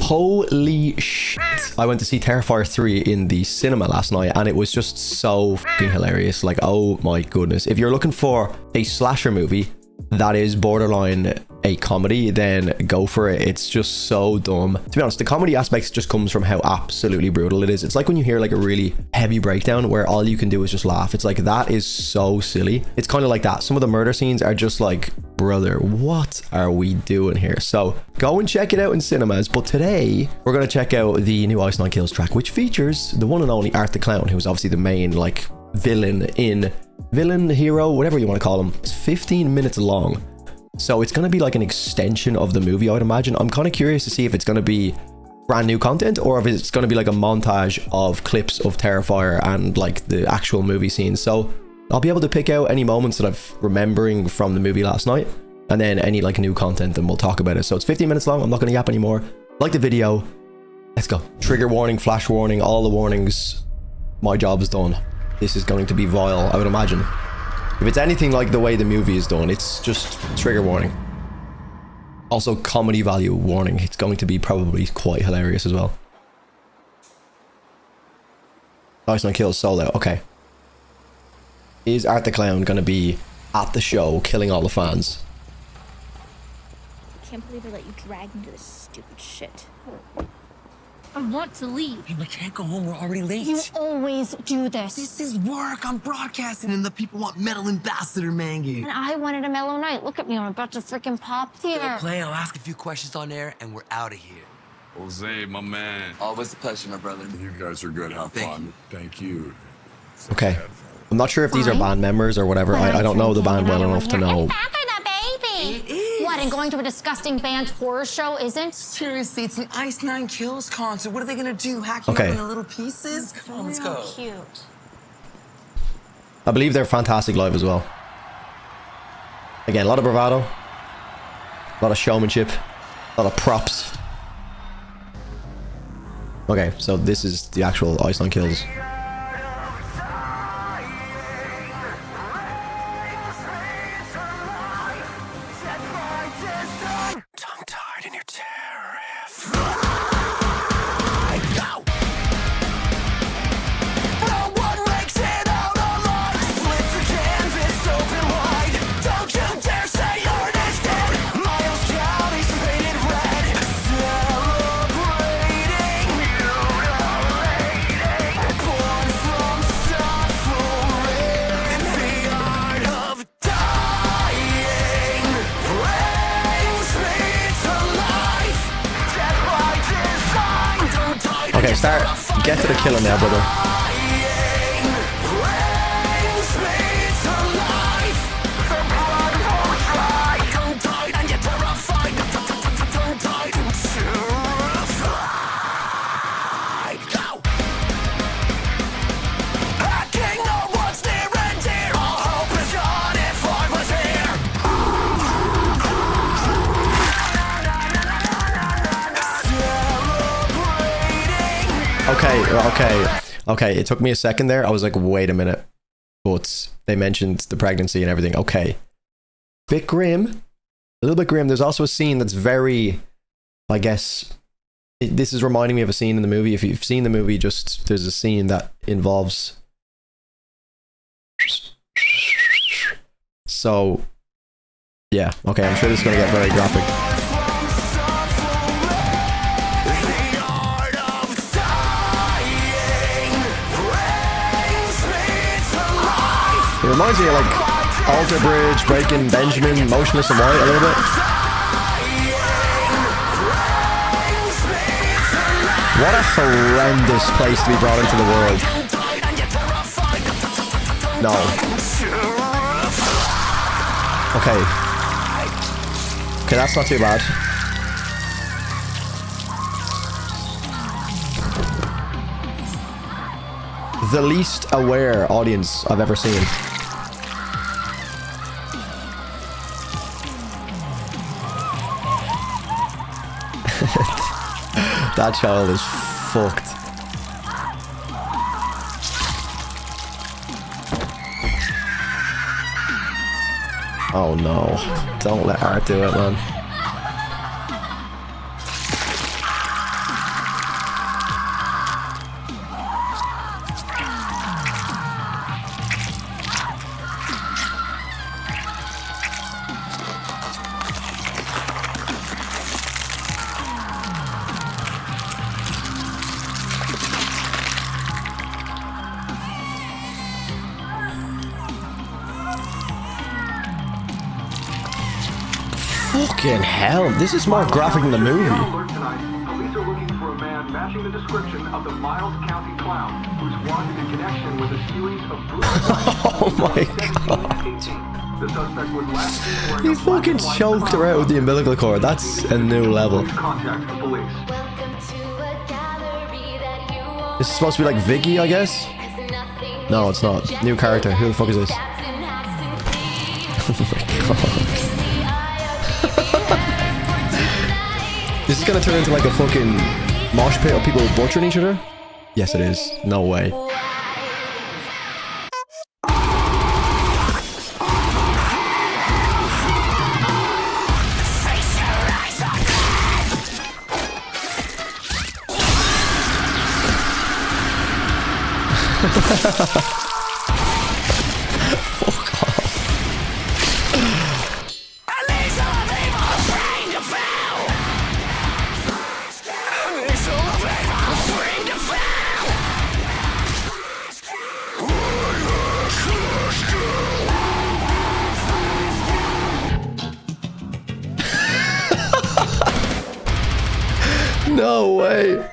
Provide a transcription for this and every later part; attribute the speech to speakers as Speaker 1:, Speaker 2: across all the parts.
Speaker 1: Holy shit. I went to see Terrifier 3 in the cinema last night and it was just so fucking hilarious. Like, oh my goodness. If you're looking for a slasher movie that is borderline a comedy, then go for it. It's just so dumb. To be honest, the comedy aspects just comes from how absolutely brutal it is. It's like when you hear like a really heavy breakdown where all you can do is just laugh. It's like, that is so silly. It's kind of like that. Some of the murder scenes are just like, brother, what are we doing here? So go and check it out in cinemas. But today we're going to check out the new Ice Nine Kills track, which features the one and only Art the Clown, who's obviously the main like villain, hero, whatever you want to call him. It's 15 minutes long. So it's going to be like an extension of the movie, I would imagine. I'm kind of curious to see if it's going to be brand new content or if it's going to be like a montage of clips of Terrifier and like the actual movie scenes. So I'll be able to pick out any moments that I'm remembering from the movie last night and then any like new content and we'll talk about it. So it's 15 minutes long. I'm not going to yap anymore. Like the video. Let's go. Trigger warning, flash warning, all the warnings. My job is done. This is going to be vile, I would imagine. If it's anything like the way the movie is done, it's just trigger warning. Also comedy value warning. It's going to be probably quite hilarious as well. Ice Nine Kills solo. Okay. Is Art the Clown going to be at the show killing all the fans?
Speaker 2: I can't believe I let you drag me to this stupid shit.
Speaker 3: I want to leave.
Speaker 4: Hey, we can't go home. We're already late.
Speaker 3: You always do this.
Speaker 4: This is work. I'm broadcasting, and the people want metal ambassador, Mangy.
Speaker 3: And I wanted a mellow night. Look at me. I'm about to freaking pop here.
Speaker 4: We'll play. I'll ask a few questions on air, and we're out of here.
Speaker 5: Jose, my man.
Speaker 4: Always a pleasure, my brother.
Speaker 5: You guys are good. Have fun. Thank you.
Speaker 1: Okay. I'm not sure if these are band members or whatever. I don't know the band well enough to know.
Speaker 3: It is. What, and going to a disgusting band's horror show isn't?
Speaker 4: Seriously, it's an Ice Nine Kills concert. What are they gonna do? Hack you up into little pieces? Come on, let's go.
Speaker 3: Cute.
Speaker 1: I believe they're fantastic live as well. Again, a lot of bravado. A lot of showmanship. A lot of props. Okay, so this is the actual Ice Nine Kills. Okay, get to the killing now, brother. Okay, it took me a second there. I was like, wait a minute. But they mentioned the pregnancy and everything. Okay. Bit grim. A little bit grim. There's also a scene that's very, I guess, this is reminding me of a scene in the movie. If you've seen the movie, just, there's a scene that involves... So, yeah. Okay, I'm sure this is going to get very graphic. It reminds me of like Alter Bridge, Breaking Benjamin, Motionless in White a little bit. What a horrendous place to be brought into the world. No. Okay. Okay, that's not too bad. The least aware audience I've ever seen. That child is fucked. Oh no. Don't let Art do it, man. Fucking hell. This is more graphic than the movie.
Speaker 6: Police are looking for a man matching the description of the Miles County clown who's wanted in connection with a series of brutal
Speaker 1: Oh my god.
Speaker 6: The suspect was last seen wearing
Speaker 1: He fucking choked her out with the umbilical cord. That's a new level.
Speaker 6: Contact the police.
Speaker 1: This is supposed to be like Vicky, I guess? No, it's not. New character. Who the fuck is this? Oh my god. This is gonna turn into like a fucking mosh pit of people butchering each other? Yes, it is. No way. Fuck off. No way.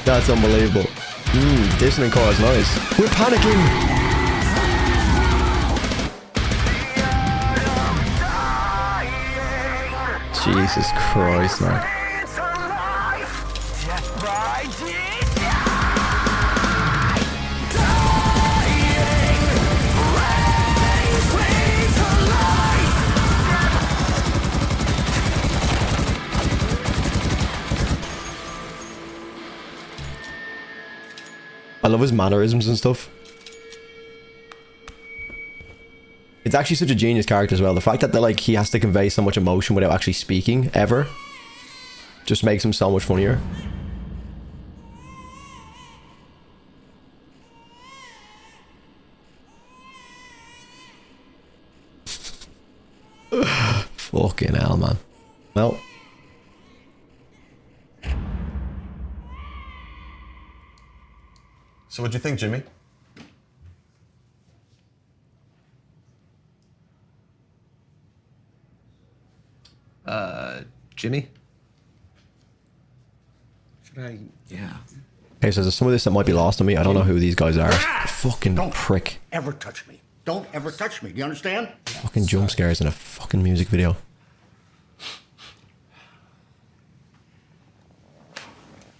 Speaker 1: That's unbelievable. Dissonant core is nice. We're panicking. Jesus Christ, man. I love his mannerisms and stuff. It's actually such a genius character as well. The fact that like he has to convey so much emotion without actually speaking ever just makes him so much funnier. Fucking hell, man. Well.
Speaker 7: So what'd you think, Jimmy?
Speaker 8: Jimmy? Should I? Yeah.
Speaker 1: Okay, so there's some of this that might be lost on me. I don't know who these guys are. Fucking
Speaker 9: Don't
Speaker 1: prick.
Speaker 9: ever touch me. Don't ever touch me. Do you understand?
Speaker 1: Fucking jump scares in a fucking music video.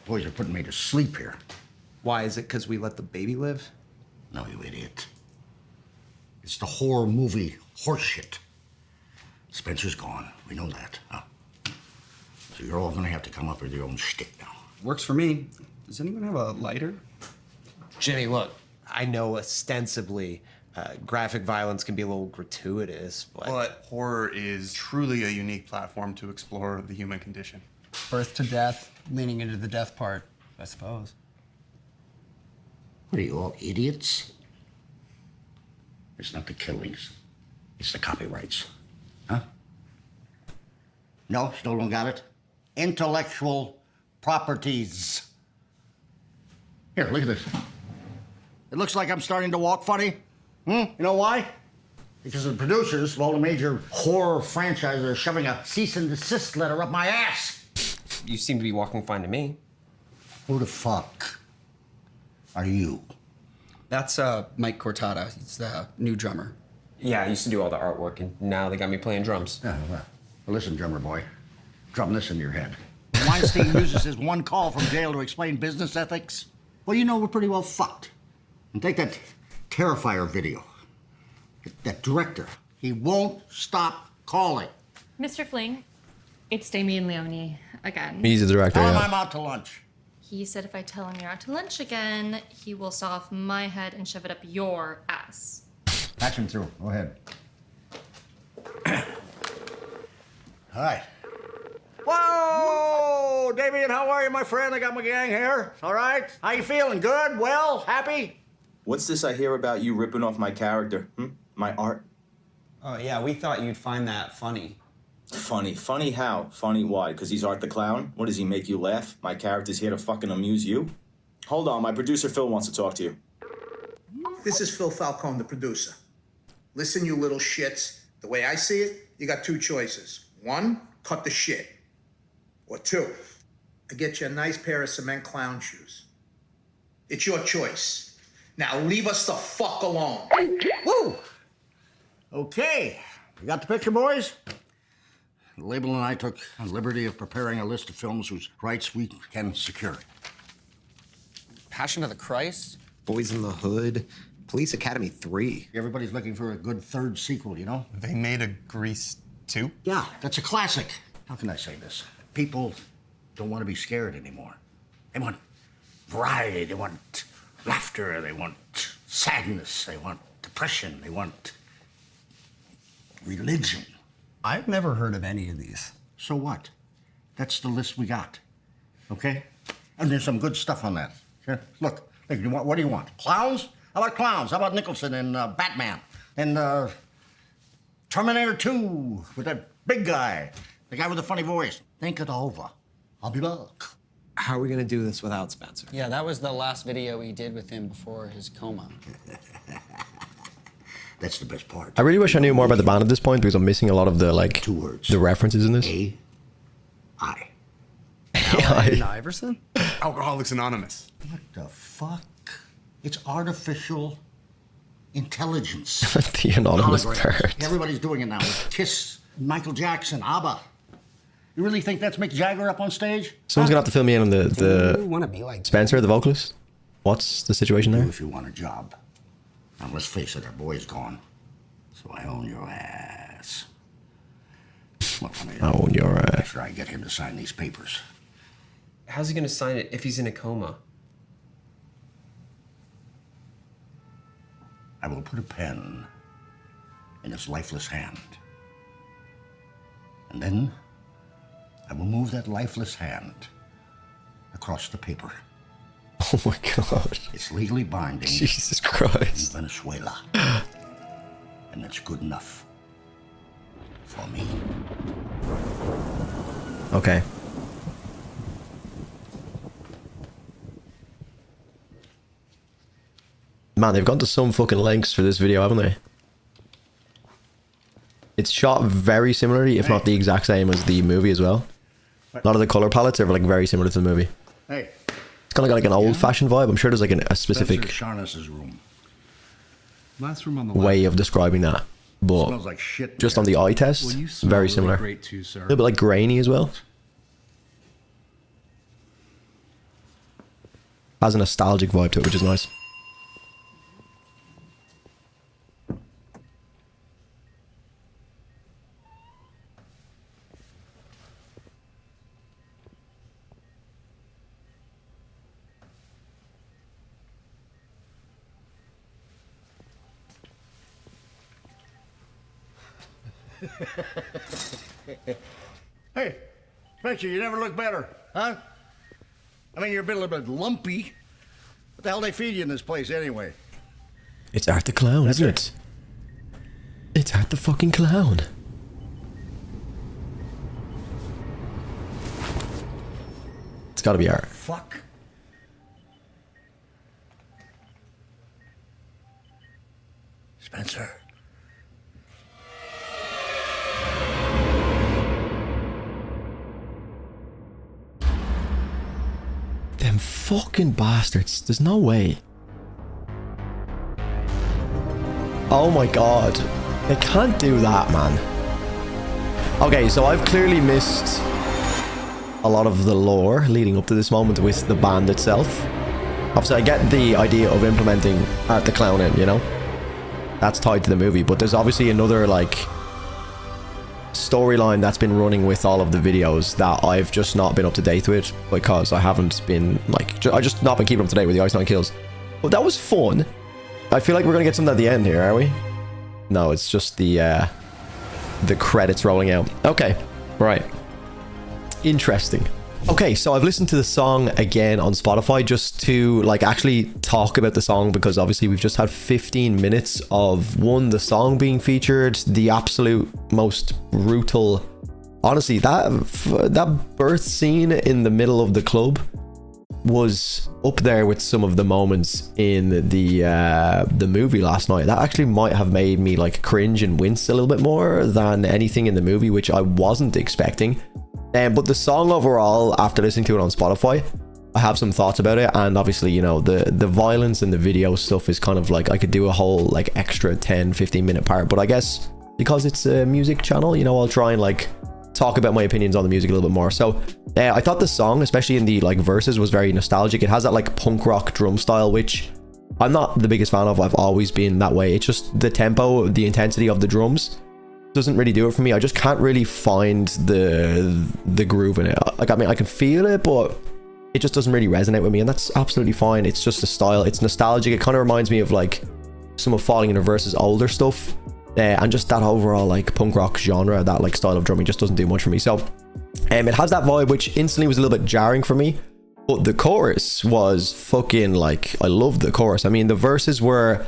Speaker 9: Boys are putting me to sleep here.
Speaker 8: Why? Is it because we let the baby live?
Speaker 9: No, you idiot. It's the horror movie horseshit. Spencer's gone. We know that. Huh? So you're all gonna have to come up with your own shtick now.
Speaker 8: Works for me. Does anyone have a lighter? Jimmy, look, I know ostensibly graphic violence can be a little gratuitous,
Speaker 7: But horror is truly a unique platform to explore the human condition.
Speaker 10: Birth to death, leaning into the death part, I suppose.
Speaker 9: What are you, all idiots? It's not the killings. It's the copyrights. Huh? No, still don't got it? Intellectual properties. Here, look at this. It looks like I'm starting to walk funny. You know why? Because the producers of all the major horror franchises are shoving a cease and desist letter up my ass.
Speaker 8: You seem to be walking fine to me.
Speaker 9: Who the fuck are you?
Speaker 10: That's Mike Cortada. He's the new drummer.
Speaker 8: Yeah, I used to do all the artwork, and now they got me playing drums.
Speaker 9: Well, listen, drummer boy. Drum this into your head. Weinstein uses his one call from jail to explain business ethics. Well, you know we're pretty well fucked. And take that Terrifier video. That director, he won't stop calling.
Speaker 11: Mr. Fling, it's Damien Leone again.
Speaker 1: He's the director,
Speaker 9: Tell him
Speaker 1: yeah.
Speaker 9: I'm out to lunch.
Speaker 11: He said if I tell him you're out to lunch again, he will saw off my head and shove it up your ass.
Speaker 9: Patch him through. Go ahead. All right. Whoa! Damien, how are you, my friend? I got my gang here. All right? How you feeling? Good? Well? Happy?
Speaker 12: What's this I hear about you ripping off my character? My art?
Speaker 10: Oh, yeah, we thought you'd find that funny.
Speaker 12: Funny. Funny how? Funny why? Because he's Art the Clown? What, does he make you laugh? My character's here to fucking amuse you? Hold on, my producer Phil wants to talk to you.
Speaker 13: This is Phil Falcone, the producer. Listen, you little shits. The way I see it, you got two choices. One, cut the shit. Or two, I get you a nice pair of cement clown shoes. It's your choice. Now leave us the fuck alone.
Speaker 9: Woo! Okay. You got the picture, boys? The label and I took the liberty of preparing a list of films whose rights we can secure.
Speaker 8: Passion of the Christ, Boys in the Hood, Police Academy 3.
Speaker 9: Everybody's looking for a good third sequel, you know?
Speaker 7: They made a Grease 2?
Speaker 9: Yeah, that's a classic. How can I say this? People don't want to be scared anymore. They want variety, they want laughter, they want sadness, they want depression, they want religion.
Speaker 10: I've never heard of any of these.
Speaker 9: So what? That's the list we got, okay? And there's some good stuff on that. Here, look, what do you want? Clowns? How about clowns? How about Nicholson and Batman? And Terminator 2 with that big guy, the guy with the funny voice. Think it over. I'll be back.
Speaker 8: How are we gonna do this without Spencer?
Speaker 10: Yeah, that was the last video we did with him before his coma.
Speaker 9: That's the best part.
Speaker 1: I really wish I knew more about the band at this point because I'm missing a lot of the like
Speaker 9: 2 words.
Speaker 1: the references in this.
Speaker 9: A-I.
Speaker 10: Allen Iverson?
Speaker 7: Alcoholics Anonymous.
Speaker 9: What the fuck? It's artificial intelligence.
Speaker 1: The anonymous
Speaker 9: Holograms.
Speaker 1: part.
Speaker 9: Everybody's doing it now. With Kiss, Michael Jackson, ABBA. You really think that's Mick Jagger up on stage?
Speaker 1: Someone's gonna have to fill me in on
Speaker 10: You
Speaker 1: the
Speaker 10: want to be like
Speaker 1: Spencer, the vocalist. What's the situation there?
Speaker 9: If you want a job. Now, let's face it, our boy's gone. So I own your ass. Well,
Speaker 1: I own your ass.
Speaker 9: After I get him to sign these papers.
Speaker 8: How's he gonna sign it if he's in a coma?
Speaker 9: I will put a pen in his lifeless hand. And then I will move that lifeless hand across the paper.
Speaker 1: Oh my god.
Speaker 9: It's legally binding.
Speaker 1: Jesus Christ.
Speaker 9: In Venezuela. And that's good enough for me.
Speaker 1: Okay. Man, they've gone to some fucking lengths for this video, haven't they? It's shot very similarly, if not the exact same as the movie as well. A lot of the color palettes are like very similar to the movie.
Speaker 9: Hey.
Speaker 1: It's kind of got like an old-fashioned vibe. I'm sure there's like a specific
Speaker 9: Sharness's room.
Speaker 7: Last room on the
Speaker 1: way of describing that. But
Speaker 9: Smells like shit.
Speaker 1: just on the eye test,
Speaker 7: Well, you smell
Speaker 1: very
Speaker 7: really
Speaker 1: similar.
Speaker 7: great too, sir.
Speaker 1: A little bit like grainy as well. Has a nostalgic vibe to it, which is nice.
Speaker 9: Hey, Spencer, you never look better, huh? I mean, you're a little bit lumpy. What the hell they feed you in this place anyway?
Speaker 1: It's Art the Clown, isn't it? It's Art the fucking Clown. It's gotta be Art.
Speaker 9: Fuck. Spencer.
Speaker 1: Them fucking bastards. There's no way. Oh my god. They can't do that, man. Okay, so I've clearly missed a lot of the lore leading up to this moment with the band itself. Obviously, I get the idea of implementing Art the Clown in, you know? That's tied to the movie, but there's obviously another, like, storyline that's been running with all of the videos that I've just not been up to date with because I haven't been, like, I just not been keeping up to date with the Ice 9 Kills. But that was fun. I feel like we're gonna get something at the end here, are we? No, it's just the credits rolling out. Okay, right. Interesting. Okay, so I've listened to the song again on Spotify just to like actually talk about the song because obviously we've just had 15 minutes of the song being featured, the absolute most brutal. Honestly, that birth scene in the middle of the club was up there with some of the moments in the movie last night. That actually might have made me like cringe and wince a little bit more than anything in the movie, which I wasn't expecting. But the song overall, after listening to it on Spotify, I have some thoughts about it. And obviously, you know, the violence and the video stuff is kind of like, I could do a whole like extra 10-15 minute part, but I guess because it's a music channel, you know, I'll try and like talk about my opinions on the music a little bit more. So I thought the song, especially in the like verses, was very nostalgic. It has that like punk rock drum style, which I'm not the biggest fan of. I've always been that way. It's just the tempo, the intensity of the drums doesn't really do it for me. I just can't really find the groove in it. Like, I mean, I can feel it, but it just doesn't really resonate with me, and that's absolutely fine. It's just a style. It's nostalgic. It kind of reminds me of like some of Falling in Reverse's older stuff. And just that overall like punk rock genre, that like style of drumming just doesn't do much for me. So it has that vibe, which instantly was a little bit jarring for me, but the chorus was fucking like, I loved the chorus. I mean, the verses were,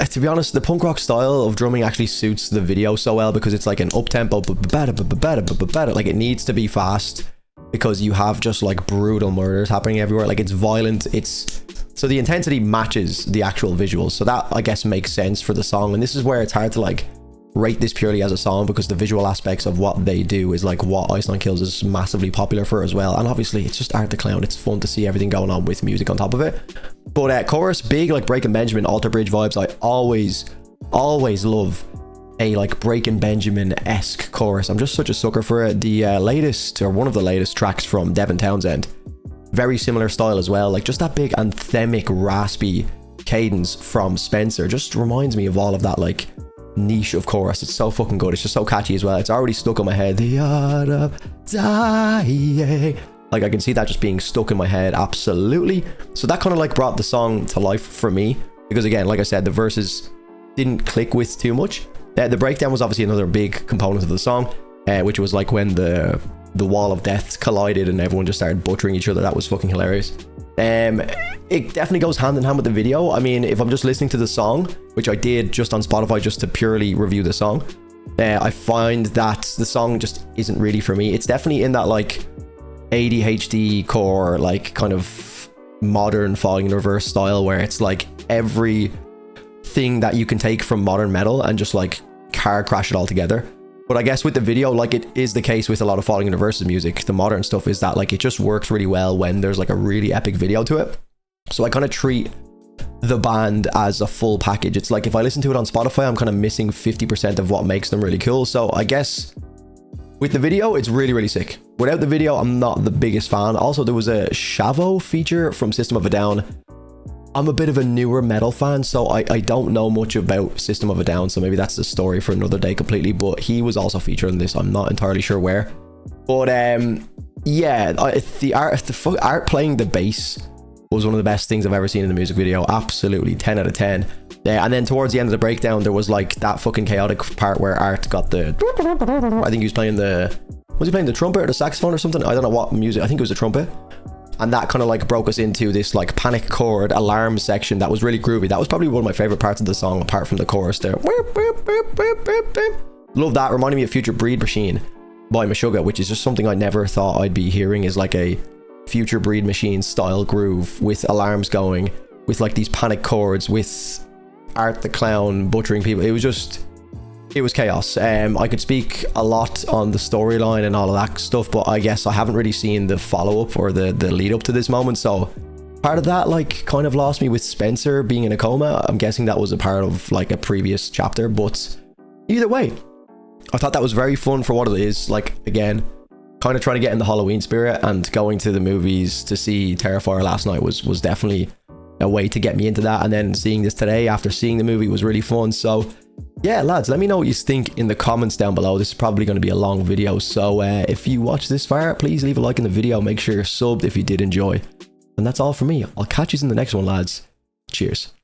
Speaker 1: to be honest, the punk rock style of drumming actually suits the video so well, because it's like an up-tempo, like it needs to be fast because you have just like brutal murders happening everywhere. Like, it's violent, so the intensity matches the actual visuals. So that, I guess, makes sense for the song. And this is where it's hard to like rate this purely as a song, because the visual aspects of what they do is like what Ice Nine Kills is massively popular for as well. And obviously it's just Art the Clown. It's fun to see everything going on with music on top of it. But chorus, big like Breaking Benjamin, Alter Bridge vibes. I always love a like Breaking Benjamin-esque chorus. I'm just such a sucker for it. The latest, or one of the latest tracks from Devin Townsend, very similar style as well. Like, just that big anthemic raspy cadence from Spencer just reminds me of all of that like niche of chorus. It's so fucking good. It's just so catchy as well. It's already stuck in my head. The art of dying. Like, I can see that just being stuck in my head, absolutely. So that kind of like brought the song to life for me, because again, like I said, the verses didn't click with too much. The breakdown was obviously another big component of the song, which was like when the wall of death collided and everyone just started butchering each other. That was fucking hilarious. It definitely goes hand in hand with the video. I mean, if I'm just listening to the song, which I did just on Spotify just to purely review the song, I find that the song just isn't really for me. It's definitely in that like ADHD core, like kind of modern Falling in Reverse style, where it's like every thing that you can take from modern metal and just like car crash it all together. But I guess with the video, like it is the case with a lot of Falling in Reverse's music, the modern stuff, is that like it just works really well when there's like a really epic video to it. So I kind of treat the band as a full package. It's like if I listen to it on Spotify, I'm kind of missing 50% of what makes them really cool. So I guess with the video, it's really, really sick. Without the video, I'm not the biggest fan. Also, there was a Shavo feature from System of a Down. I'm a bit of a newer metal fan, so I don't know much about System of a Down, so maybe that's the story for another day completely, but he was also featured in this. I'm not entirely sure where. But yeah, the art playing the bass was one of the best things I've ever seen in the music video. Absolutely 10 out of 10. And then towards the end of the breakdown, there was like that fucking chaotic part where Art got the, I think he was playing was he playing the trumpet or the saxophone or something? I don't know what music. I think it was a trumpet. And that kind of like broke us into this like panic chord alarm section that was really groovy. That was probably one of my favorite parts of the song, apart from the chorus there. Love that. Reminding me of Future Breed Machine by Meshuggah, which is just something I never thought I'd be hearing, is like a Future Breed Machine style groove with alarms going, with like these panic chords, with Art the Clown butchering people. It was chaos. I could speak a lot on the storyline and all of that stuff, but I guess I haven't really seen the follow-up or the lead up to this moment, so part of that like kind of lost me with Spencer being in a coma. I'm guessing that was a part of like a previous chapter, but either way, I thought that was very fun for what it is. Like, again, kind of trying to get in the Halloween spirit, and going to the movies to see Terrifier last night was definitely a way to get me into that, and then seeing this today after seeing the movie was really fun. So yeah, lads, let me know what you think in the comments down below. This is probably going to be a long video, so if you watched this far, please leave a like in the video. Make sure you're subbed if you did enjoy. And that's all for me. I'll catch you in the next one, lads. Cheers.